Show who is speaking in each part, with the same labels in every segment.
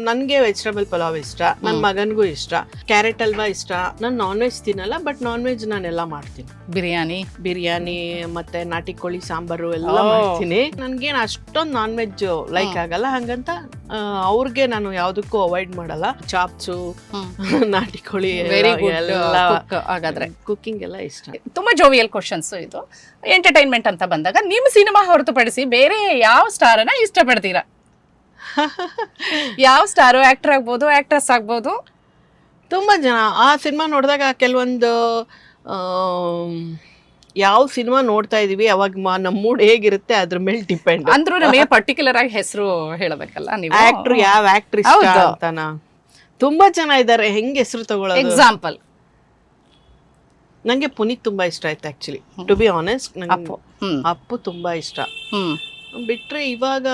Speaker 1: ನನಗೆ ವೆಜಿಟೇಬಲ್ ಪಲಾವ್ ಇಷ್ಟ, ನನ್ನ ಮಗನಿಗೂ ಇಷ್ಟ, ಕ್ಯಾರೆಟ್ ಹಲ್ವಾ ಇಷ್ಟ. ನಾನು ನಾನ್ ವೆಜ್ ತಿನ್ನಲ್ಲ, ಬಟ್ ನಾನ್ ವೆಜ್ ನಾನೆಲ್ಲ ಮಾಡ್ತೀನಿ. ಬಿರಿಯಾನಿ ಮತ್ತೆ ನಾಟಿ ಕೋಳಿ ಸಾಂಬಾರು ಎಲ್ಲ ಮಾಡ್ತೀನಿ. ನನ್ಗೇನು ಅಷ್ಟೊಂದು ನಾನ್ ವೆಜ್ ಲೈಕ್ ಆಗಲ್ಲ, ಹಂಗಂತ ಅವ್ರಿಗೆ ನಾನು ಯಾವ್ದಕ್ಕೂ ಅವಾಯ್ಡ್ ಮಾಡಲ್ಲ. ಚಾಪ್ಸು, ನಾಟಿ ಕೋಳಿ
Speaker 2: ಹಾಗಾದ್ರೆ
Speaker 1: ಕುಕಿಂಗ್ ಎಲ್ಲ ಇಷ್ಟ.
Speaker 2: ತುಂಬಾ ಜೋವಿಯಲ್ ಕ್ವಶನ್ಸ್ ಇದು. ಎಂಟರ್ಟೈನ್ಮೆಂಟ್ ಅಂತ ಬಂದಾಗ ನಿಮ್ ಸಿನಿಮಾ ಹೊರತುಪಡಿಸಿ ಬೇರೆ ಯಾವ ಸ್ಟಾರನ್ನ ಇಷ್ಟಪಡ್ತೀರಾ? ಯಾವ ಸ್ಟಾರು? ಆಕ್ಟರ್ ಆಗ್ಬೋದು, ಆಕ್ಟ್ರೆಸ್ ಆಗ್ಬೋದು.
Speaker 1: ತುಂಬಾ ಜನ ಆ ಸಿನಿಮಾ ನೋಡಿದಾಗ ಕೆಲವೊಂದು ಯಾವ ಸಿನಿಮಾ ನೋಡ್ತಾ ಇದೀವಿ ಅವಾಗ ನಮ್ಮ ಮೂಡ್ ಹೇಗಿರುತ್ತೆ ಅದ್ರ ಮೇಲೆ ಡಿಪೆಂಡ್.
Speaker 2: ಅಂದ್ರೂ ನಮಗೆ ಪರ್ಟಿಕ್ಯುಲರ್ ಆಗಿ ಹೆಸರು ಹೇಳಬೇಕಲ್ಲ ನೀವು.
Speaker 1: ಆಕ್ಟರ್ ಯಾವ ಆಕ್ಟರ್ ಇಷ್ಟ ಅಂತಾನ? ತುಂಬಾ ಜನ ಇದ್ದಾರೆ, ಹೆಂಗ್ ಹೆಸರು ತಗೊಳ್ಳೋದು?
Speaker 2: ಎಕ್ಸಾಂಪಲ್
Speaker 1: ನಂಗೆ ಪುನೀತ್ ತುಂಬಾ ಇಷ್ಟ ಆಯ್ತು ಆಕ್ಚುಲಿ, ಟು ಬಿ ಆನೆಸ್ಟ್. ನಂಗೆ ಅಪ್ಪು ತುಂಬಾ ಇಷ್ಟ. ಬಿಟ್ರೆ ಇವಾಗ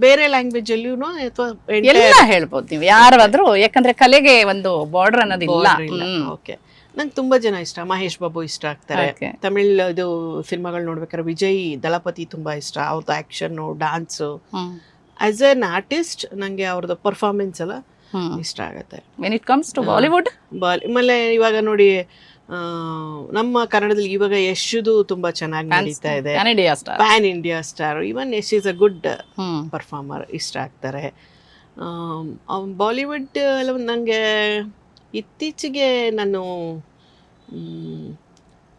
Speaker 1: ಬೇರೆ ಲ್ಯಾಂಗ್ವೇಜ್ ಅಲ್ಲಿಯೂ ಅಥವಾ
Speaker 2: ಎಲ್ಲ ಹೇಳ್ಬೋದು ನೀವು ಯಾರಾದ್ರೂ, ಯಾಕಂದ್ರೆ ಕಲೆಗೆ ಒಂದು ಬಾರ್ಡರ್ ಅನ್ನೋದಿಲ್ಲ.
Speaker 1: ಓಕೆ, ನಂಗೆ ತುಂಬಾ ಜನ ಇಷ್ಟ. ಮಹೇಶ್ ಬಾಬು ಇಷ್ಟ ಆಗ್ತಾರೆ. ತಮಿಳ್ ಇದು ಸಿನಿಮಾಗಳು ನೋಡ್ಬೇಕಾದ್ರೆ ವಿಜಯ್ ದಳಪತಿ ತುಂಬಾ ಇಷ್ಟ. ಅವ್ರದ್ದು action, dance, as an artist ನಂಗೆ ಅವ್ರದ್ದು ಪರ್ಫಾರ್ಮೆನ್ಸ್ ಎಲ್ಲ ಇಷ್ಟ ಆಗತ್ತೆ.
Speaker 2: When it comes to Bollywood,
Speaker 1: ಆಮೇಲೆ ಇವಾಗ ನೋಡಿ ನಮ್ಮ ಕನ್ನಡದಲ್ಲಿ ಇವಾಗ ಯಶ್ದು ತುಂಬಾ ಚೆನ್ನಾಗಿ ನಡೀತಾ ಇದೆ. PAN India star. Even Yash is a good performer, ಇಷ್ಟ ಆಗ್ತಾರೆ. ಬಾಲಿವುಡ್ ಎಲ್ಲ ನಂಗೆ ಇತ್ತೀಚೆಗೆ ನಾನು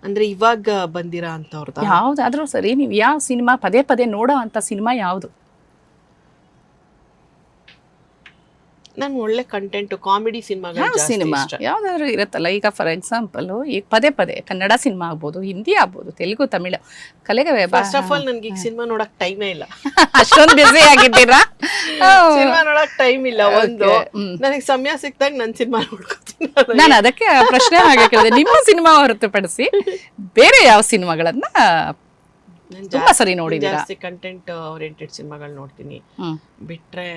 Speaker 1: ಅಂದ್ರೆ ಇವಾಗ ಬಂದಿರೋ ಅಂತವ್ರದ್ದು
Speaker 2: ಯಾವ್ದಾದ್ರೂ ಸರಿ, ನೀವು ಯಾವ ಸಿನಿಮಾ ಪದೇ ಪದೇ ನೋಡೋ ಅಂತ ಸಿನಿಮಾ ಯಾವುದು?
Speaker 1: ನಾನು ಒಳ್ಳೆ ಕಂಟೆಂಟ್ ಕಾಮಿಡಿ ಸಿನಿಮಾ
Speaker 2: ಯಾವ್ದಾದ್ರು ಇರುತ್ತಲ್ಲ. ಈಗ ಫಾರ್ ಎಕ್ಸಾಂಪಲ್ ಈಗ ಪದೇ ಪದೇ ಕನ್ನಡ ಸಿನಿಮಾ ಆಗ್ಬೋದು, ಹಿಂದಿ ಆಗ್ಬೋದು, ತೆಲುಗು, ತಮಿಳು, ಕಲೆಗೆ
Speaker 1: ಫಸ್ಟ್ ಆಫ್ ಆಲ್ ನನ್ಗೆ ಈಗ ಸಿನಿಮಾ ನೋಡಕ್ ಟೈಮೇ ಇಲ್ಲ.
Speaker 2: ಅಷ್ಟೊಂದು ಬಿಸಿ ಆಗಿದ್ದೀರಾ?
Speaker 1: ಸಿನಿಮಾ ನೋಡಕ್ ಟೈಮ್ ಇಲ್ಲ. ಒಂದು ನನಗೆ ಸಮಯ ಸಿಕ್ತಾಗ ನನ್ ಸಿನಿಮಾ ನೋಡ್ಕೊತೀನಿ.
Speaker 2: ನಾನು ಅದಕ್ಕೆ ಪ್ರಶ್ನೆ ಹಾಗೆ ಕೇಳಿದೆ, ನಿಮ್ಮ ಸಿನಿಮಾ ಹೊರತುಪಡಿಸಿ ಬೇರೆ ಯಾವ ಸಿನಿಮಾಗಳನ್ನ ತುಂಬಾ ಸರಿ ನೋಡಿದ್ದೀರಾ?
Speaker 1: ಜಾಸ್ತಿ ಕಂಟೆಂಟ್ ಓರಿಯೆಂಟೆಡ್ ಸಿನಿಮಾಗಳು ನೋಡ್ತೀನಿ. ಬಿಟ್ರೆ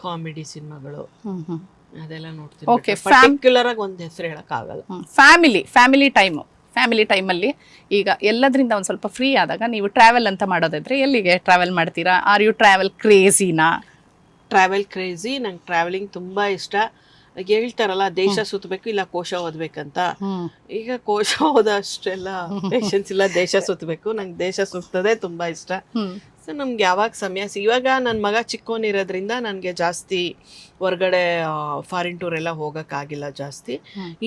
Speaker 1: ಕಾಮಿಡಿ ಸಿನಿಮಾಗಳು ಅದೆಲ್ಲ ನೋಡ್ತೀನಿ.
Speaker 2: ಓಕೆ,
Speaker 1: ಪರ್ಟಿಕ್ಯುಲರ್ ಆಗಿ ಒಂದು ಹೆಸರು ಹೇಳಕ್ ಆಗಲ್ಲ.
Speaker 2: ಫ್ಯಾಮಿಲಿ ಟೈಮಲ್ಲಿ ಈಗ ಎಲ್ಲದರಿಂದ ಒಂದು ಸ್ವಲ್ಪ ಫ್ರೀ ಆದಾಗ ನೀವು ಟ್ರಾವೆಲ್ ಅಂತ ಮಾಡೋದಾದ್ರೆ ಎಲ್ಲಿಗೆ ಟ್ರಾವೆಲ್ ಮಾಡ್ತೀರಾ? ಆರ್ ಯು ಟ್ರಾವೆಲ್ ಕ್ರೇಜಿನಾ?
Speaker 1: Travel crazy. ನಂಗೆ ಟ್ರಾವೆಲಿಂಗ್ ತುಂಬಾ ಇಷ್ಟ. ಈಗ ಹೇಳ್ತಾರಲ್ಲ, ದೇಶ ಸುತ್ತಬೇಕು ಇಲ್ಲ ಕೋಶ ಓದ್ಬೇಕಂತ. ಈಗ ಕೋಶ ಓದೋಷ್ಟೆಲ್ಲ ಪೇಷನ್ಸ್ ಇಲ್ಲ, ದೇಶ ಸುತ್ತಬೇಕು. ನಂಗೆ ದೇಶ ಸುತ್ತದೇ ತುಂಬಾ ಇಷ್ಟ. ಸೊ ನಮ್ಗೆ ಯಾವಾಗ ಸಮಯ ಇವಾಗ ನನ್ನ ಮಗ ಚಿಕ್ಕವನಿರೋದ್ರಿಂದ ನನಗೆ ಜಾಸ್ತಿ ಹೊರ್ಗಡೆ ಫಾರಿನ್ ಟೂರ್ ಎಲ್ಲ ಹೋಗೋಕ್ಕಾಗಿಲ್ಲ ಜಾಸ್ತಿ.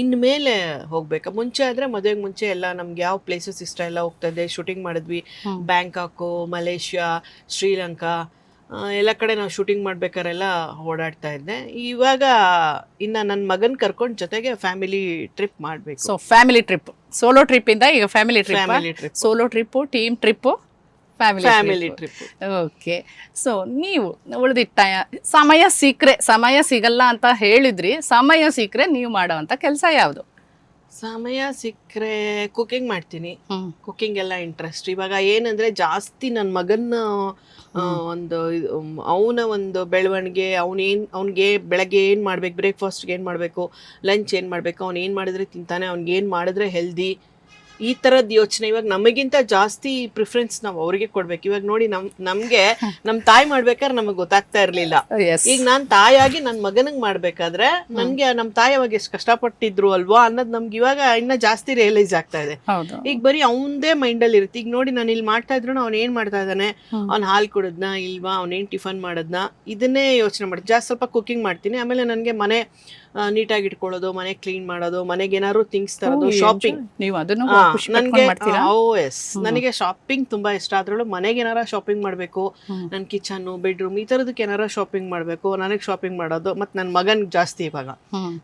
Speaker 1: ಇನ್ಮೇಲೆ ಹೋಗ್ಬೇಕು. ಮುಂಚೆ ಆದರೆ ಮದುವೆಗೆ ಮುಂಚೆ ಎಲ್ಲ ನಮ್ಗೆ ಯಾವ ಪ್ಲೇಸಸ್ ಇಷ್ಟ ಎಲ್ಲ ಹೋಗ್ತಾ ಇದ್ದೆ. ಶೂಟಿಂಗ್ ಮಾಡಿದ್ವಿ ಬ್ಯಾಂಕಾಕು, ಮಲೇಷ್ಯಾ, ಶ್ರೀಲಂಕಾ ಎಲ್ಲ ಕಡೆ ನಾವು ಶೂಟಿಂಗ್ ಮಾಡ್ಬೇಕಾರೆಲ್ಲ ಓಡಾಡ್ತಾ ಇದ್ದೆ. ಇವಾಗ ಇನ್ನ ನನ್ನ ಮಗನ್ ಕರ್ಕೊಂಡು ಜೊತೆಗೆ ಫ್ಯಾಮಿಲಿ ಟ್ರಿಪ್ ಮಾಡ್ಬೇಕು.
Speaker 2: So family trip, solo trip ಇಂದ ಈಗ family trip, solo trip, team trip, family trip. Okay. So ನೀವು ಉಳಿದಿಟ್ಟ ಸಮಯ ಸಿಗಲ್ಲ ಅಂತ ಹೇಳಿದ್ರಿ. ಸಮಯ ಸಿಕ್ಕರೆ ನೀವು ಮಾಡೋವಂಥ ಕೆಲಸ ಯಾವುದು?
Speaker 1: ಸಮಯ ಸಿಕ್ಕರೆ ಕುಕಿಂಗ್ ಮಾಡ್ತೀನಿ. ಕುಕಿಂಗ್ ಎಲ್ಲ ಇಂಟ್ರೆಸ್ಟ್. ಇವಾಗ ಏನಂದ್ರೆ ಜಾಸ್ತಿ ನನ್ನ ಮಗನ ಒಂದು ಅವನ ಒಂದು ಬೆಳವಣಿಗೆ, ಅವ್ನಿಗೆ ಬೆಳಗ್ಗೆ ಏನು ಮಾಡ್ಬೇಕು, ಬ್ರೇಕ್ಫಾಸ್ಟ್ಗೆ ಏನು ಮಾಡಬೇಕು, ಲಂಚ್ ಏನು ಮಾಡಬೇಕು, ಅವ್ನು ಏನು ಮಾಡಿದ್ರೆ ತಿಂತಾನೆ, ಅವ್ನಿಗೆ ಏನು ಮಾಡಿದ್ರೆ ಹೆಲ್ದಿ, ಈ ತರದ್ ಯೋಚನೆ. ಇವಾಗ ನಮಗಿಂತ ಜಾಸ್ತಿ ಪ್ರಿಫರೆನ್ಸ್ ನಾವು ಅವ್ರಿಗೆ ಕೊಡ್ಬೇಕು. ಇವಾಗ ನೋಡಿ ನಮ್ಗೆ ನಮ್ ತಾಯಿ ಮಾಡ್ಬೇಕಾದ್ರೆ ನಮಗ್ ಗೊತ್ತಾಗ್ತಾ ಇರ್ಲಿಲ್ಲ. ಈಗ ನಾನ್ ತಾಯಾಗಿ ನನ್ ಮಗನಿಗೆ ಮಾಡ್ಬೇಕಾದ್ರೆ ನನ್ಗೆ ನಮ್ ತಾಯಿ ಅವಾಗ ಎಷ್ಟು ಕಷ್ಟಪಟ್ಟಿದ್ರು ಅಲ್ವಾ ಅನ್ನೋದು ನಮ್ಗೆ ಇವಾಗ ಇನ್ನ ಜಾಸ್ತಿ ರಿಯಲೈಸ್ ಆಗ್ತಾ ಇದೆ. ಈಗ ಬರೀ ಅವಂದೇ ಮೈಂಡ್ ಅಲ್ಲಿ ಇರುತ್ತೆ. ಈಗ ನೋಡಿ ನಾನು ಇಲ್ಲಿ ಮಾಡ್ತಾ ಇದ್ರು ಅವ್ನ್ ಏನ್ ಮಾಡ್ತಾ ಇದ್ದಾನೆ, ಅವ್ನ್ ಹಾಲ್ ಕುಡಿದ್ನಾ ಇಲ್ವಾ, ಅವ್ನೇನ್ ಟಿಫನ್ ಮಾಡೋದ್ನ, ಇದನ್ನೇ ಯೋಚನೆ ಮಾಡ್ತೀನಿ. ಜಾಸ್ತಿ ಸ್ವಲ್ಪ ಕುಕಿಂಗ್ ಮಾಡ್ತೀನಿ. ಆಮೇಲೆ ನನ್ಗೆ ಮನೆ ನೀಟಾಗಿ ಇಟ್ಕೊಳ್ಳೋದು, ಮನೆ ಕ್ಲೀನ್ ಮಾಡೋದು, ಮನೆಗೆ ಏನಾದ್ರು ಥಿಂಗ್ಸ್ ತರೋದು, ಶಾಪಿಂಗ್. ನನಗೆ ಶಾಪಿಂಗ್ ತುಂಬಾ ಇಷ್ಟ. ಅದ್ರಲ್ಲೂ ಮನೆಗೆ ಏನಾರ ಶಾಪಿಂಗ್ ಮಾಡ್ಬೇಕು, ನನ್ ಕಿಚನ್, ಬೆಡ್ರೂಮ್ ಈ ತರದಕ್ಕೆ ಏನಾರ ಶಾಪಿಂಗ್ ಮಾಡ್ಬೇಕು, ನನಗೆ ಶಾಪಿಂಗ್ ಮಾಡೋದು. ಮತ್ ನನ್ ಮಗನ್ ಜಾಸ್ತಿ ಇವಾಗ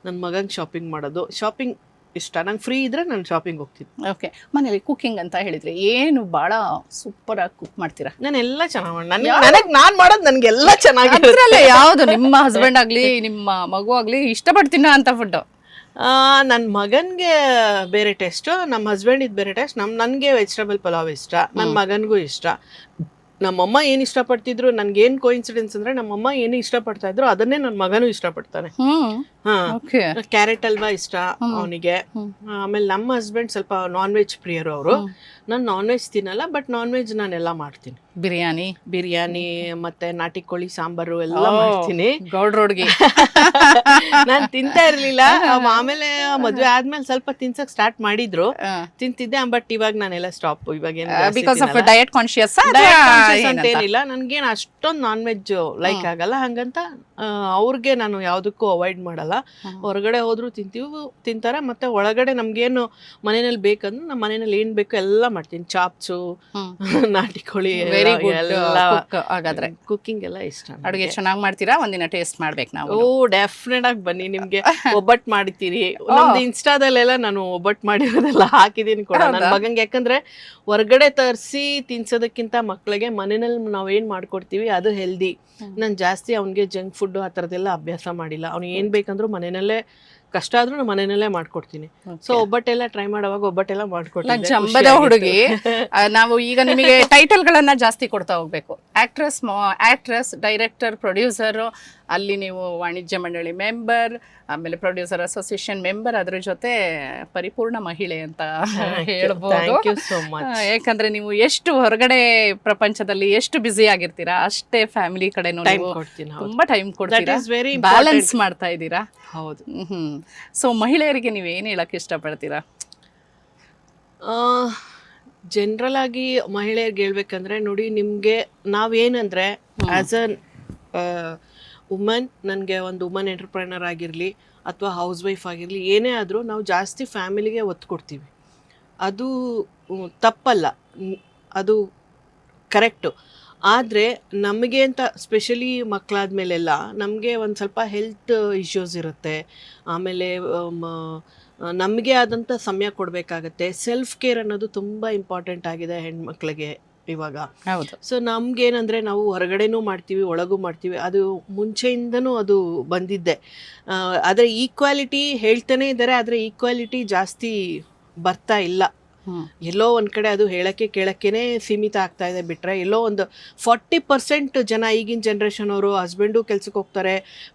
Speaker 1: ನನ್ ಮಗನ್ ಶಾಪಿಂಗ್ ಮಾಡೋದು, ಶಾಪಿಂಗ್ ಇಷ್ಟ. ನಂಗೆ ಫ್ರೀ ಇದ್ರೆ ನಾನು ಶಾಪಿಂಗ್ ಹೋಗ್ತೀನಿ.
Speaker 2: ಓಕೆ. ಮನೇಲಿ ಕುಕಿಂಗ್ ಅಂತ ಹೇಳಿದ್ರೆ ಏನು ಬಹಳ ಸೂಪರ್ ಆಗಿ ಕುಕ್ ಮಾಡ್ತೀರಾ?
Speaker 1: ನಾನು ಎಲ್ಲ ಚೆನ್ನಾಗಿ ನಾನ್ ಮಾಡೋದು ನನ್ಗೆಲ್ಲ ಚೆನ್ನಾಗಿರಲ್ಲ.
Speaker 2: ಯಾವ್ದು ನಿಮ್ಮ ಹಸ್ಬೆಂಡ್ ಆಗ್ಲಿ ನಿಮ್ಮ ಮಗು ಆಗ್ಲಿ ಇಷ್ಟಪಡ್ತೀನ ಅಂತ ಫುಡ್?
Speaker 1: ನನ್ನ ಮಗನ್ಗೆ ಬೇರೆ ಟೇಸ್ಟ್, ನಮ್ಮ ಹಸ್ಬೆಂಡ್ ಇದ್ ಬೇರೆ ಟೇಸ್ಟ್. ನನ್ಗೆ ವೆಜಿಟೇಬಲ್ ಪಲಾವ್ ಇಷ್ಟ, ನನ್ನ ಮಗನ್ಗೂ ಇಷ್ಟ. ನಮ್ಮಮ್ಮ ಏನ್ ಇಷ್ಟಪಡ್ತಿದ್ರು, ನನ್ಗೇನ್ ಕೋಇನ್ಸಿಡೆನ್ಸ್ ಅಂದ್ರೆ ನಮ್ಮಮ್ಮ ಏನು ಇಷ್ಟಪಡ್ತಾ ಇದ್ರು ಅದನ್ನೇ ನನ್ನ ಮಗನೂ ಇಷ್ಟಪಡ್ತಾನೆ. ಕ್ಯಾರೆಟ್ ಹಲ್ವಾ ಇಷ್ಟ ಅವನಿಗೆ. ಆಮೇಲೆ ನಮ್ಮ ಹಸ್ಬೆಂಡ್ ಸ್ವಲ್ಪ ನಾನ್ ವೆಜ್ ಪ್ರಿಯರು ಅವರು. ನಾನು ನಾನ್ ವೆಜ್ ತಿನ್ನಲ್ಲ, ಬಟ್ ನಾನ್ ವೆಜ್ ನಾನೆಲ್ಲ ಮಾಡ್ತೀನಿ. ಬಿರಿಯಾನಿ ಮತ್ತೆ ನಾಟಿ ಕೋಳಿ ಸಾಂಬಾರು ಎಲ್ಲ ಮಾಡ್ತೀನಿ.
Speaker 2: ಗೌಡ್ರೋಡ್ಗೆ
Speaker 1: ನಾನ್ ತಿಂತಾ ಇರ್ಲಿಲ್ಲ, ಆಮೇಲೆ ಮದ್ವೆ ಆದ್ಮೇಲೆ ಸ್ವಲ್ಪ ತಿನ್ಸಕ್ ಸ್ಟಾರ್ಟ್ ಮಾಡಿದ್ರು, ತಿಂತಿದ್ದೆ. ಬಟ್ ಇವಾಗ ನಾನೆಲ್ಲ ಸ್ಟಾಪ್. ಇವಾಗ
Speaker 2: ಬಿಕಾಸ್ ಆಫ್ ಡಯಟ್ ಕಾನ್ಶಿಯಸ್
Speaker 1: ಅಂತ ಏನಿಲ್ಲ, ನನ್ಗೇನ್ ಅಷ್ಟೊಂದು ನಾನ್ ವೆಜ್ ಲೈಕ್ ಆಗಲ್ಲ, ಹಂಗಂತ ಅವ್ರಿಗೆ ನಾನು ಯಾವ್ದಕ್ಕೂ ಅವಾಯ್ಡ್ ಮಾಡಲ್ಲ. ಹೊರಗಡೆ ಹೋದ್ರು ತಿಂತಾರೆ, ಮತ್ತೆ ಒಳಗಡೆ ನಮ್ಗೇನು ಮನೆಯಲ್ಲಿ ಬೇಕಂದ್ರೆ ನಮ್ಮ ಮನೆಯಲ್ಲಿ ಏನ್ ಬೇಕು ಎಲ್ಲ ಮಾಡ್ತೀನಿ. ಚಾಪ್ಸು, ನಾಟಿ ಕೋಳಿ,
Speaker 2: ಹಾಗಾದ್ರೆ
Speaker 1: ಕುಕಿಂಗ್ ಎಲ್ಲ ಇಷ್ಟ.
Speaker 2: ಅಡುಗೆ ಚೆನ್ನಾಗಿ ಮಾಡ್ತೀರಾ? ಒಂದಿನ ಟೇಸ್ಟ್ ಮಾಡ್ಬೇಕು ನಾವು.
Speaker 1: ಡೆಫಿನೆಟ್ ಆಗಿ ಬನ್ನಿ, ನಿಮ್ಗೆ ಒಬ್ಬಟ್ಟು ಮಾಡಿರ್ತೀರಿ. ನಮ್ದು ಇನ್ಸ್ಟಾದಲ್ಲೆಲ್ಲ ನಾನು ಒಬ್ಬಟ್ಟು ಮಾಡಿರೋದೆಲ್ಲ ಹಾಕಿದೀನಿ ಕೂಡ ನನ್ನ ಮಗಂಗೆ. ಯಾಕಂದ್ರೆ ಹೊರಗಡೆ ತರಿಸಿ ತಿನ್ಸೋದಕ್ಕಿಂತ ಮಕ್ಳಿಗೆ ಮನೆಯಲ್ಲಿ ನಾವೇನ್ ಮಾಡ್ಕೊಡ್ತೀವಿ ಅದು ಹೆಲ್ದಿ. ನಾನು ಜಾಸ್ತಿ ಅವ್ನಿಗೆ ಜಂಕ್ ಫುಡ್ ಆ ಥರದ್ದೆಲ್ಲ ಅಭ್ಯಾಸ ಮಾಡಿಲ್ಲ. ಅವ್ನು ಏನ್ ಬೇಕಂದ್ರೂ ಮನೆಯಲ್ಲೇ, ಕಷ್ಟ ಆದ್ರೂ ನಾನು ಮನೆಯಲ್ಲೇ ಮಾಡ್ಕೊಡ್ತೀನಿ. ಸೊ ಒಬ್ಬಟ್ಟೆಲ್ಲ ಟ್ರೈ ಮಾಡುವಾಗ ಒಬ್ಬಟ್ಟೆಲ್ಲ ಮಾಡ್ಕೊಡ್ತೀನಿ.
Speaker 2: ಜಂಬದ ಹುಡುಗಿ. ನಾವು ಈಗ ನಿಮಗೆ ಟೈಟಲ್ ಗಳನ್ನ ಜಾಸ್ತಿ ಕೊಡ್ತಾ ಹೋಗ್ಬೇಕು. ಆಕ್ಟ್ರೆಸ್, ಡೈರೆಕ್ಟರ್, ಪ್ರೊಡ್ಯೂಸರ್, ಅಲ್ಲಿ ನೀವು ವಾಣಿಜ್ಯ ಮಂಡಳಿ ಮೆಂಬರ್, ಆಮೇಲೆ ಪ್ರೊಡ್ಯೂಸರ್ ಅಸೋಸಿಯೇಷನ್ ಮೆಂಬರ್, ಅದ್ರ ಜೊತೆ ಪರಿಪೂರ್ಣ ಮಹಿಳೆ ಅಂತ ಹೇಳ್ಬೋದು. ಯಾಕಂದ್ರೆ ನೀವು ಎಷ್ಟು ಹೊರಗಡೆ ಪ್ರಪಂಚದಲ್ಲಿ ಎಷ್ಟು ಬ್ಯುಸಿ ಆಗಿರ್ತೀರಾ, ಅಷ್ಟೇ ಫ್ಯಾಮಿಲಿ ಕಡೆನೂ ತುಂಬಾ ಟೈಮ್ ಕೊಡ್ತೀರಾ, ಬ್ಯಾಲೆನ್ಸ್ ಮಾಡ್ತಾ ಇದ್ದೀರಾ.
Speaker 1: ಹೌದು.
Speaker 2: ಸೊ ಮಹಿಳೆಯರಿಗೆ ನೀವು ಏನ್ ಹೇಳಕ್ ಇಷ್ಟಪಡ್ತೀರಾ?
Speaker 1: ಜನರಲ್ ಆಗಿ ಮಹಿಳೆಯರಿಗೆ ಹೇಳ್ಬೇಕಂದ್ರೆ, ನೋಡಿ, ನಿಮ್ಗೆ ನಾವೇನಂದ್ರೆ ಆಸ್ ಅ ವುಮನ್, ನನಗೆ ಒಂದು ವುಮನ್ ಎಂಟರ್ಪ್ರೈನರ್ ಆಗಿರಲಿ ಅಥವಾ ಹೌಸ್ ವೈಫ್ ಆಗಿರಲಿ, ಏನೇ ಆದರೂ ನಾವು ಜಾಸ್ತಿ ಫ್ಯಾಮಿಲಿಗೆ ಒತ್ತು ಕೊಡ್ತೀವಿ. ಅದು ತಪ್ಪಲ್ಲ, ಅದು ಕರೆಕ್ಟು. ಆದರೆ ನಮಗೆ ಅಂತ ಸ್ಪೆಷಲಿ ಮಕ್ಕಳಾದ್ಮೇಲೆಲ್ಲ ನಮಗೆ ಒಂದು ಸ್ವಲ್ಪ ಹೆಲ್ತ್ ಇಶ್ಯೂಸ್ ಇರುತ್ತೆ. ಆಮೇಲೆ ನಮಗೆ ಆದಂಥ ಸಮಯ ಕೊಡಬೇಕಾಗತ್ತೆ. ಸೆಲ್ಫ್ ಕೇರ್ ಅನ್ನೋದು ತುಂಬ ಇಂಪಾರ್ಟೆಂಟ್ ಆಗಿದೆ ಹೆಣ್ಮಕ್ಳಿಗೆ ಇವಾಗ. ಸೊ ನಮ್ಗೇನಂದರೆ ನಾವು ಹೊರಗಡೆನೂ ಮಾಡ್ತೀವಿ, ಒಳಗೂ ಮಾಡ್ತೀವಿ. ಅದು ಮುಂಚೆಯಿಂದನೂ ಅದು ಬಂದಿದ್ದೆ. ಆದರೆ ಈಕ್ವಾಲಿಟಿ ಹೇಳ್ತಾನೆ ಇದ್ದಾರೆ, ಆದರೆ ಈಕ್ವಾಲಿಟಿ ಜಾಸ್ತಿ ಬರ್ತಾ ಇಲ್ಲ. ಎಲ್ಲೋ ಒಂದ್ ಕಡೆ ಅದು ಹೇಳಕ್ಕೆ ಕೇಳಕ್ಕೇನೆ ಸೀಮಿತ ಆಗ್ತಾ ಇದೆ. ಬಿಟ್ರೆ ಎಲ್ಲೋ ಒಂದು 40% ಜನ ಈಗಿನ ಜನ್ರೇಷನ್ ಅವರು ಹಸ್ಬೆಂಡು ಕೆಲ್ಸಕ್ಕೆ ಹೋಗ್ತಾರೆ,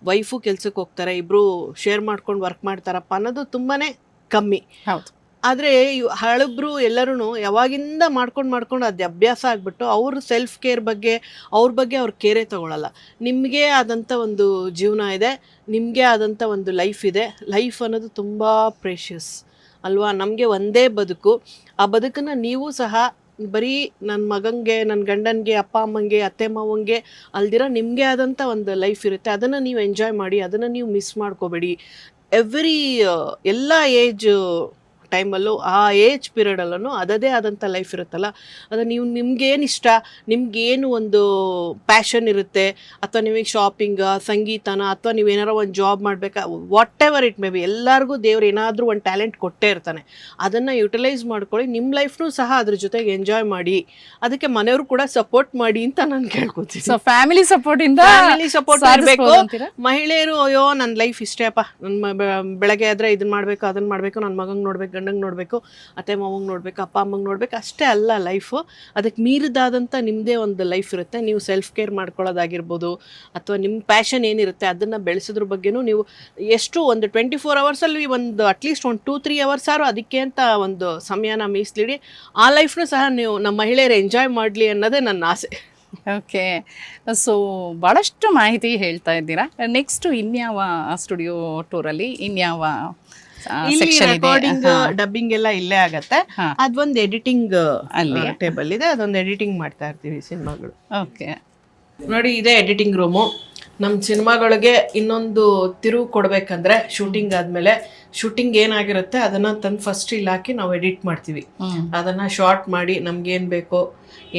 Speaker 1: ವೈಫು ಕೆಲ್ಸಕ್ಕೆ ಹೋಗ್ತಾರೆ, ಇಬ್ರು ಶೇರ್ ಮಾಡ್ಕೊಂಡು ವರ್ಕ್ ಮಾಡ್ತಾರಪ್ಪ ಅನ್ನೋದು ತುಂಬಾನೇ ಕಮ್ಮಿ. ಆದರೆ ಹಳಬ್ರು ಎಲ್ಲರೂ ಯಾವಾಗಿಂದ ಮಾಡ್ಕೊಂಡು ಅದು ಅಭ್ಯಾಸ ಆಗ್ಬಿಟ್ಟು ಅವ್ರ ಸೆಲ್ಫ್ ಕೇರ್ ಬಗ್ಗೆ ಅವ್ರ ಕೇರೇ ತಗೊಳ್ಳಲ್ಲ. ನಿಮಗೆ ಆದಂಥ ಒಂದು ಜೀವನ ಇದೆ, ನಿಮಗೆ ಆದಂಥ ಒಂದು ಲೈಫ್ ಇದೆ. ಲೈಫ್ ಅನ್ನೋದು ತುಂಬ ಪ್ರೇಷಿಯಸ್ ಅಲ್ವಾ? ನಮಗೆ ಒಂದೇ ಬದುಕು. ಆ ಬದುಕನ್ನು ನೀವು ಸಹ ಬರೀ ನನ್ನ ಮಗಂಗೆ, ನನ್ನ ಗಂಡನಿಗೆ, ಅಪ್ಪ ಅಮ್ಮಂಗೆ, ಅತ್ತೆ ಮಾವಂಗೆ ಅಲ್ದಿರ ನಿಮಗೆ ಆದಂಥ ಒಂದು ಲೈಫ್ ಇರುತ್ತೆ. ಅದನ್ನು ನೀವು ಎಂಜಾಯ್ ಮಾಡಿ, ಅದನ್ನು ನೀವು ಮಿಸ್ ಮಾಡ್ಕೋಬೇಡಿ. ಎಲ್ಲ ಏಜ್ ಟೈಮಲ್ಲೂ, ಆ ಏಜ್ ಪೀರಿಯಡಲ್ಲೂ ಅದದೇ ಆದಂಥ ಲೈಫ್ ಇರುತ್ತಲ್ಲ, ಅದು ನಿಮ್ಗೇನು ಇಷ್ಟ, ನಿಮ್ಗೇನು ಒಂದು ಪ್ಯಾಷನ್ ಇರುತ್ತೆ, ಅಥವಾ ನಿಮಗೆ ಶಾಪಿಂಗ, ಸಂಗೀತನ, ಅಥವಾ ನೀವೇನಾರೋ ಒಂದು ಜಾಬ್ ಮಾಡಬೇಕಾ, what ever it may be, ಎಲ್ಲರಿಗೂ ದೇವ್ರು ಏನಾದರೂ ಒಂದು ಟ್ಯಾಲೆಂಟ್ ಕೊಟ್ಟೇ ಇರ್ತಾನೆ. ಅದನ್ನು ಯುಟಿಲೈಸ್ ಮಾಡ್ಕೊಳ್ಳಿ. ನಿಮ್ಮ ಲೈಫ್ನೂ ಸಹ ಅದ್ರ ಜೊತೆಗೆ ಎಂಜಾಯ್ ಮಾಡಿ. ಅದಕ್ಕೆ ಮನೆಯವರು ಕೂಡ ಸಪೋರ್ಟ್ ಮಾಡಿ ಅಂತ ನಾನು ಕೇಳ್ಕೊತೀನಿ.
Speaker 2: ಸೊ ಫ್ಯಾಮಿಲಿ ಸಪೋರ್ಟ್
Speaker 1: ಇರಬೇಕು. ಮಹಿಳೆಯರು ಅಯ್ಯೋ ನನ್ನ ಲೈಫ್ ಇಷ್ಟೇ ಅಪ್ಪ, ನನ್ನ ಬೆಳಗ್ಗೆ ಆದ್ರೆ ಇದನ್ನ ಮಾಡಬೇಕು, ಅದನ್ನ ಮಾಡಬೇಕು, ನನ್ನ ಮಗಂಗೆ ನೋಡ್ಬೇಕು, ಗಂಡಂಗೆ ನೋಡಬೇಕು, ಅತ್ತೆ ಮಾವಂಗೆ ನೋಡ್ಬೇಕು, ಅಪ್ಪ ಅಮ್ಮಂಗೆ ನೋಡ್ಬೇಕು, ಅಷ್ಟೇ ಅಲ್ಲ ಲೈಫು. ಅದಕ್ಕೆ ಮೀರಿದಾದಂಥ ನಿಮ್ಮದೇ ಒಂದು ಲೈಫ್ ಇರುತ್ತೆ. ನೀವು ಸೆಲ್ಫ್ ಕೇರ್ ಮಾಡ್ಕೊಳ್ಳೋದಾಗಿರ್ಬೋದು, ಅಥವಾ ನಿಮ್ಮ ಪ್ಯಾಷನ್ ಏನಿರುತ್ತೆ ಅದನ್ನು ಬೆಳೆಸೋದ್ರ ಬಗ್ಗೆನೂ ನೀವು ಎಷ್ಟು ಒಂದು 24 ಅವರ್ಸಲ್ಲಿ ಒಂದು ಅಟ್ಲೀಸ್ಟ್ ಒಂದು 2-3 ಅವರ್ಸ್ ಆರು ಅದಕ್ಕೆ ಅಂತ ಒಂದು ಸಮಯನ ಮೀಸಲಿಡಿ. ಆ ಲೈಫ್ನೂ ಸಹ ನೀವು ನಮ್ಮ ಮಹಿಳೆಯರು ಎಂಜಾಯ್ ಮಾಡಲಿ ಅನ್ನೋದೇ ನನ್ನ ಆಸೆ.
Speaker 2: ಓಕೆ. ಸೊ ಭಾಳಷ್ಟು ಮಾಹಿತಿ ಹೇಳ್ತಾ ಇದ್ದೀರಾ. ನೆಕ್ಸ್ಟ್ ಇನ್ಯಾವ ಸ್ಟುಡಿಯೋ ಟೂರಲ್ಲಿ ಇನ್ಯಾವ
Speaker 1: ರೆಕಾರ್ಡಿಂಗ್, ಡಬ್ಬಿಂಗ್ ಎಲ್ಲ ಇಲ್ಲೇ ಆಗತ್ತೆ. ಅದೊಂದು ಎಡಿಟಿಂಗ್ ಅಲ್ಲಿ ಟೇಬಲ್ ಇದೆ, ಅದೊಂದು ಎಡಿಟಿಂಗ್ ಮಾಡ್ತಾ ಇರ್ತೀವಿ ಸಿನಿಮಾಗಳು.
Speaker 2: ಓಕೆ,
Speaker 1: ನೋಡಿ, ಇದೇ ಎಡಿಟಿಂಗ್ ರೂಮು. ನಮ್ಮ ಸಿನಿಮಾಗಳಿಗೆ ಇನ್ನೊಂದು ತಿರುವು ಕೊಡ್ಬೇಕಂದ್ರೆ ಶೂಟಿಂಗ್ ಆದ್ಮೇಲೆ ಶೂಟಿಂಗ್ ಏನಾಗಿರುತ್ತೆ ಅದನ್ನ ತಂದು ಫಸ್ಟ್ ಇಲ್ಲಿ ಹಾಕಿ ನಾವು ಎಡಿಟ್ ಮಾಡ್ತೀವಿ. ಅದನ್ನ ಶಾರ್ಟ್ ಮಾಡಿ ನಮ್ಗೇನ್ ಬೇಕೋ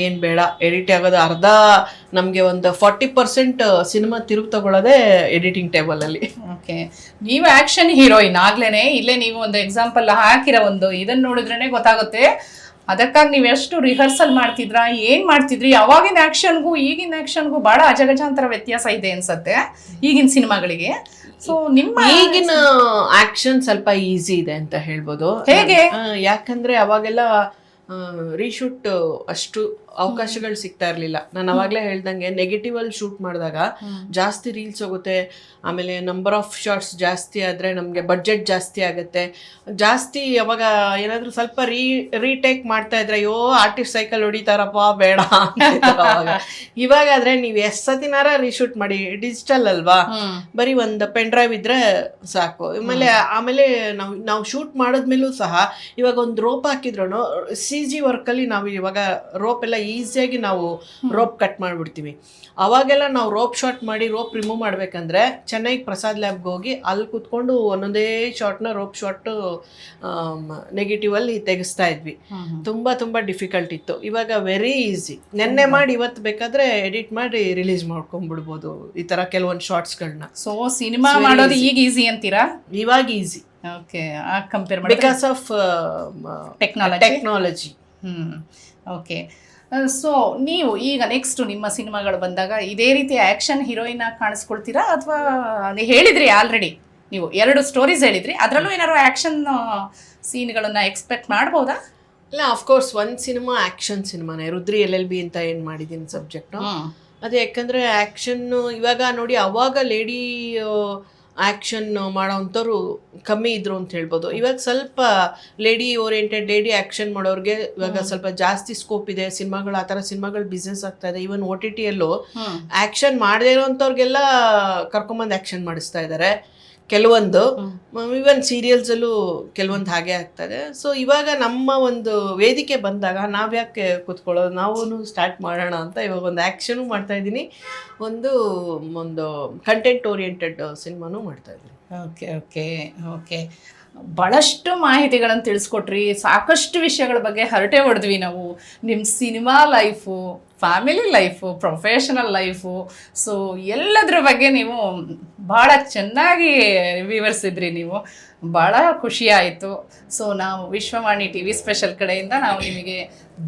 Speaker 1: ಏನ್ ಬೇಡ ಎಡಿಟ್ ಆಗೋದು. ಅರ್ಧ ನಮ್ಗೆ ಒಂದು 40% ಸಿನಿಮಾ ತಿರುವು ತಗೊಳ್ಳೋದೇ ಎಡಿಟಿಂಗ್ ಟೇಬಲ್ ಅಲ್ಲಿ.
Speaker 2: ಓಕೆ, ನೀವು ಆಕ್ಷನ್ ಹೀರೋಯಿನ್ ಆಗ್ಲೇನೆ. ಇಲ್ಲೇ ನೀವು ಒಂದು ಎಕ್ಸಾಂಪಲ್ ಹಾಕಿರೋ ಒಂದು ಇದನ್ನ ನೋಡಿದ್ರೇನೆ ಗೊತ್ತಾಗುತ್ತೆ ಅದಕ್ಕಾಗಿ ನೀವು ಎಷ್ಟು ರಿಹರ್ಸಲ್ ಮಾಡ್ತಿದ್ರಾ, ಏನ್ ಮಾಡ್ತಿದ್ರಿ. ಅವಾಗಿನ ಆಕ್ಷನ್ಗೂ ಈಗಿನ ಆಕ್ಷನ್ಗೂ ಬಹಳ ಅಜಗಜಾಂತರ ವ್ಯತ್ಯಾಸ ಇದೆ ಅನ್ಸತ್ತೆ ಈಗಿನ ಸಿನಿಮಾಗಳಿಗೆ. ಸೊ ನಿಮ್ಮ
Speaker 1: ಈಗಿನ ಆಕ್ಷನ್ ಸ್ವಲ್ಪ ಈಸಿ ಇದೆ ಅಂತ ಹೇಳ್ಬೋದು.
Speaker 2: ಹೇಗೆ?
Speaker 1: ಯಾಕಂದ್ರೆ ಅವಾಗೆಲ್ಲ ರೀಶೂಟ್ ಅಷ್ಟು ಅವಕಾಶಗಳು ಸಿಗ್ತಾ ಇರಲಿಲ್ಲ. ನಾನು ಅವಾಗಲೇ ಹೇಳ್ದಂಗೆ ನೆಗೆಟಿವ್ ಅಲ್ಲಿ ಶೂಟ್ ಮಾಡಿದಾಗ ಜಾಸ್ತಿ ರೀಲ್ಸ್ ಹೋಗುತ್ತೆ, ಆಮೇಲೆ ನಂಬರ್ ಆಫ್ ಶಾರ್ಟ್ಸ್ ಜಾಸ್ತಿ ಆದರೆ ನಮಗೆ ಬಡ್ಜೆಟ್ ಜಾಸ್ತಿ ಆಗುತ್ತೆ. ಜಾಸ್ತಿ ಅವಾಗ ಏನಾದರೂ ಸ್ವಲ್ಪ ರೀಟೇಕ್ ಮಾಡ್ತಾ ಇದ್ರೆ ಅಯ್ಯೋ ಆರ್ಟಿಸ್ಟ್ ಸೈಕಲ್ ಹೊಡಿತಾರಪ್ಪ ಬೇಡ ಅವಾಗ. ಇವಾಗಾದ್ರೆ ನೀವು ಎಷ್ಟು ಸತಿನಾರ ರೀಶೂಟ್ ಮಾಡಿ, ಡಿಜಿಟಲ್ ಅಲ್ವಾ, ಬರೀ ಒಂದು ಪೆನ್ ಡ್ರೈವ್ ಇದ್ರೆ ಸಾಕು. ಆಮೇಲೆ ನಾವು ಶೂಟ್ ಮಾಡಿದ್ಮೇಲೂ ಸಹ ಇವಾಗ ಒಂದು ರೋಪ್ ಹಾಕಿದ್ರು CG ವರ್ಕಲ್ಲಿ ನಾವು ಇವಾಗ ರೋಪ್ ಎಲ್ಲ ಈಸಿಯಾಗಿ ನಾವು ರೋಪ್ ಕಟ್ ಮಾಡಿಬಿಡ್ತೀವಿ. ಅವಾಗೆಲ್ಲ ನಾವು ರೋಪ್ ಶಾಟ್ ಮಾಡಿ ರೋಪ್ ರಿಮೂವ್ ಮಾಡ್ಬೇಕಂದ್ರೆ ಚೆನ್ನೈ ಪ್ರಸಾದ್ ಲ್ಯಾಬ್ಗೆ ಹೋಗಿ ಅಲ್ಲಿ ಕೂತ್ಕೊಂಡು ಒಂದೊಂದೇ ಶಾರ್ಟ್ನ ರೋಪ್ ಶಾಟ್ ನೆಗೆಟಿವ್ ಅಲ್ಲಿ ತೆಗೆಸ್ತಾ ಇದ್ವಿ. ತುಂಬಾ ಡಿಫಿಕಲ್ಟ್ ಇತ್ತು. ಇವಾಗ ವೆರಿ ಈಸಿ, ನೆನ್ನೆ ಮಾಡಿ ಇವತ್ತು ಬೇಕಾದ್ರೆ ಎಡಿಟ್ ಮಾಡಿ ರಿಲೀಸ್ ಮಾಡ್ಕೊಂಡ್ಬಿಡ್ಬೋದು ಈ ತರ ಕೆಲವೊಂದು ಶಾರ್ಟ್ಸ್ಗಳನ್ನ.
Speaker 2: ಸೊ ಸಿನಿಮಾ ಮಾಡೋದು ಈಗ ಈಸಿ ಅಂತೀರಾ?
Speaker 1: ಇವಾಗ ಈಸಿ,
Speaker 2: ಓಕೆ, ಕಂಪೇರ್ ಮಾಡಿ
Speaker 1: because of technology.
Speaker 2: Okay. So ನೀವು ಈಗ ನೆಕ್ಸ್ಟ್ ನಿಮ್ಮ ಸಿನಿಮಾಗಳು ಬಂದಾಗ ಇದೇ ರೀತಿ ಆಕ್ಷನ್ ಹೀರೋಯಿನ್ ಆಗಿ ಕಾಣಿಸ್ಕೊಳ್ತೀರಾ, ಅಥವಾ ಹೇಳಿದ್ರಿ ಆಲ್ರೆಡಿ ನೀವು 2 ಸ್ಟೋರೀಸ್ ಹೇಳಿದ್ರಿ, ಅದರಲ್ಲೂ ಏನಾದ್ರು ಆಕ್ಷನ್ ಸೀನ್ಗಳನ್ನ ಎಕ್ಸ್ಪೆಕ್ಟ್ ಮಾಡ್ಬೋದಾ?
Speaker 1: ಇಲ್ಲ, ಅಫ್ಕೋರ್ಸ್ ಒಂದು ಸಿನಿಮಾ ಆಕ್ಷನ್ ಸಿನಿಮಾನೇ, ರುದ್ರಿ LLB ಅಂತ ಏನು ಮಾಡಿದ್ದೀನಿ ಸಬ್ಜೆಕ್ಟ್ ಅದು. ಯಾಕಂದರೆ ಆ್ಯಕ್ಷನ್ ಇವಾಗ ನೋಡಿ, ಅವಾಗ ಲೇಡಿ ಆ್ಯಕ್ಷನ್ ಮಾಡೋವಂಥವ್ರು ಕಮ್ಮಿ ಇದ್ರು ಅಂತ ಹೇಳ್ಬೋದು. ಇವಾಗ ಸ್ವಲ್ಪ ಲೇಡಿ ಓರಿಯೆಂಟೆಡ್, ಲೇಡಿ ಆ್ಯಕ್ಷನ್ ಮಾಡೋರಿಗೆ ಇವಾಗ ಸ್ವಲ್ಪ ಜಾಸ್ತಿ ಸ್ಕೋಪ್ ಇದೆ. ಸಿನಿಮಾಗಳು ಆ ಥರ ಸಿನಿಮಾಗಳು ಬಿಸ್ನೆಸ್ ಆಗ್ತಾ ಇದೆ. ಈವನ್ OTTಯಲ್ಲೂ ಆ್ಯಕ್ಷನ್ ಮಾಡದೇ ಇರೋವಂಥವ್ರಿಗೆಲ್ಲ ಕರ್ಕೊಂಬಂದು ಆ್ಯಕ್ಷನ್ ಮಾಡಿಸ್ತಾ ಇದ್ದಾರೆ ಕೆಲವೊಂದು. ಈವನ್ ಸೀರಿಯಲ್ಸಲ್ಲೂ ಕೆಲವೊಂದು ಹಾಗೆ ಆಗ್ತದೆ. ಸೊ ಇವಾಗ ನಮ್ಮ ಒಂದು ವೇದಿಕೆ ಬಂದಾಗ ನಾವ್ಯಾಕೆ ಕೂತ್ಕೊಳ್ಳೋದು, ನಾವು ಸ್ಟಾರ್ಟ್ ಮಾಡೋಣ ಅಂತ ಇವಾಗ ಒಂದು ಆ್ಯಕ್ಷನು ಮಾಡ್ತಾ ಇದ್ದೀನಿ, ಒಂದು ಕಂಟೆಂಟ್ ಓರಿಯೆಂಟೆಡ್ ಸಿನಿಮಾನೂ ಮಾಡ್ತಾ ಇದ್ದೀನಿ.
Speaker 2: ಓಕೆ ಓಕೆ ಓಕೆ ಭಾಳಷ್ಟು ಮಾಹಿತಿಗಳನ್ನು ತಿಳಿಸ್ಕೊಟ್ರಿ, ಸಾಕಷ್ಟು ವಿಷಯಗಳ ಬಗ್ಗೆ ಹರಟೆ ಹೊಡೆದ್ವಿ ನಾವು. ನಿಮ್ಮ cinema life, family life, professional life, so ಎಲ್ಲದ್ರ ಬಗ್ಗೆ ನೀವು ಭಾಳ ಚೆನ್ನಾಗಿ ವಿವರಿಸಿದ್ರಿ. ನೀವು ಭಾಳ ಖುಷಿ ಆಯಿತು. ಸೊ ನಾವು ವಿಶ್ವವಾಣಿ TV ಸ್ಪೆಷಲ್ ಕಡೆಯಿಂದ ನಾವು ನಿಮಗೆ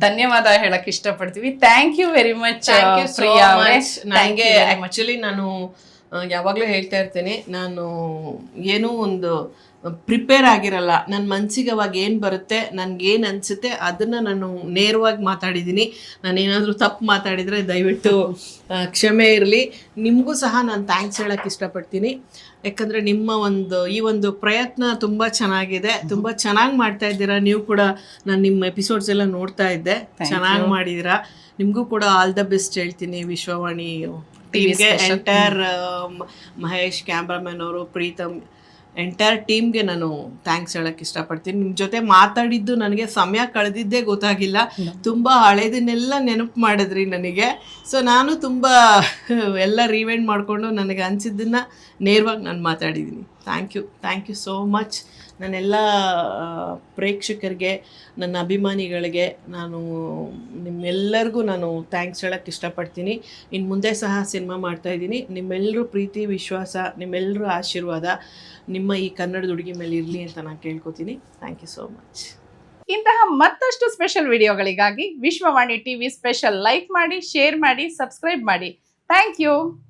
Speaker 2: ಧನ್ಯವಾದ ಹೇಳಕ್ಕೆ ಇಷ್ಟಪಡ್ತೀವಿ. Thank you very much Priya ಅವರೇ.
Speaker 1: ನನಗೆ ಆ್ಯಕ್ಚುಲಿ ನಾನು ಯಾವಾಗಲೂ ಹೇಳ್ತಾ ಇರ್ತೇನೆ, ನಾನು ಏನೂ ಒಂದು ಪ್ರಿಪೇರ್ ಆಗಿರಲ್ಲ. ನನ್ನ ಮನಸ್ಸಿಗೆ ಅವಾಗ ಏನು ಬರುತ್ತೆ, ನನಗೇನು ಅನಿಸುತ್ತೆ ಅದನ್ನು ನಾನು ನೇರವಾಗಿ ಮಾತಾಡಿದ್ದೀನಿ. ನಾನೇನಾದರೂ ತಪ್ಪು ಮಾತಾಡಿದರೆ ದಯವಿಟ್ಟು ಕ್ಷಮೆ ಇರಲಿ. ನಿಮಗೂ ಸಹ ನಾನು ಥ್ಯಾಂಕ್ಸ್ ಹೇಳೋಕ್ಕೆ ಇಷ್ಟಪಡ್ತೀನಿ. ಯಾಕಂದರೆ ನಿಮ್ಮ ಈ ಒಂದು ಪ್ರಯತ್ನ ತುಂಬ ಚೆನ್ನಾಗಿದೆ, ತುಂಬ ಚೆನ್ನಾಗಿ ಮಾಡ್ತಾ ಇದ್ದೀರಾ. ನೀವು ಕೂಡ ನಾನು ನಿಮ್ಮ ಎಪಿಸೋಡ್ಸ್ ಎಲ್ಲ ನೋಡ್ತಾ ಇದ್ದೆ, ಚೆನ್ನಾಗಿ ಮಾಡಿದ್ದೀರಾ. ನಿಮಗೂ ಕೂಡ ಆಲ್ ದ ಬೆಸ್ಟ್ ಹೇಳ್ತೀನಿ. ವಿಶ್ವವಾಣಿ ಟೀಮ್ಗೆ, ಎಂಟೈರ್ ಮಹೇಶ್ ಕ್ಯಾಮ್ರಾಮನ್ ಅವರು, ಪ್ರೀತಮ್, ಎಂಟೈರ್ ಟೀಮ್ಗೆ ನಾನು ಥ್ಯಾಂಕ್ಸ್ ಹೇಳಕ್ಕೆ ಇಷ್ಟಪಡ್ತೀನಿ. ನಿಮ್ಮ ಜೊತೆ ಮಾತಾಡಿದ್ದು ನನಗೆ ಸಮಯ ಕಳೆದಿದ್ದೇ ಗೊತ್ತಾಗಿಲ್ಲ. ತುಂಬ ಹಳೇದನ್ನೆಲ್ಲ ನೆನಪು ಮಾಡಿದ್ರಿ ನನಗೆ. ಸೊ ನಾನು ತುಂಬ ಎಲ್ಲ ರಿವೈಂಡ್ ಮಾಡಿಕೊಂಡು ನನಗೆ ಅನಿಸಿದ್ದನ್ನು ನೇರವಾಗಿ ನಾನು ಮಾತಾಡಿದ್ದೀನಿ. Thank you so much. ನನ್ನೆಲ್ಲ ಪ್ರೇಕ್ಷಕರಿಗೆ, ನನ್ನ ಅಭಿಮಾನಿಗಳಿಗೆ ನಾನು ನಿಮ್ಮೆಲ್ಲರಿಗೂ ನಾನು ಥ್ಯಾಂಕ್ಸ್ ಹೇಳೋಕ್ಕೆ ಇಷ್ಟಪಡ್ತೀನಿ. ಇನ್ನು ಮುಂದೆ ಸಹ ಸಿನಿಮಾ ಮಾಡ್ತಾಯಿದ್ದೀನಿ. ನಿಮ್ಮೆಲ್ಲರೂ ಪ್ರೀತಿ, ವಿಶ್ವಾಸ, ನಿಮ್ಮೆಲ್ಲರೂ ಆಶೀರ್ವಾದ ನಿಮ್ಮ ಈ ಕನ್ನಡದ ಹುಡುಗಿ ಮೇಲೆ ಇರಲಿ ಅಂತ ನಾನು ಕೇಳ್ಕೊತೀನಿ. Thank you so much.
Speaker 2: ಇಂತಹ ಮತ್ತಷ್ಟು ಸ್ಪೆಷಲ್ ವಿಡಿಯೋಗಳಿಗಾಗಿ ವಿಶ್ವವಾಣಿ TV ಸ್ಪೆಷಲ್ ಲೈಕ್ ಮಾಡಿ, ಶೇರ್ ಮಾಡಿ, ಸಬ್ಸ್ಕ್ರೈಬ್ ಮಾಡಿ. Thank you.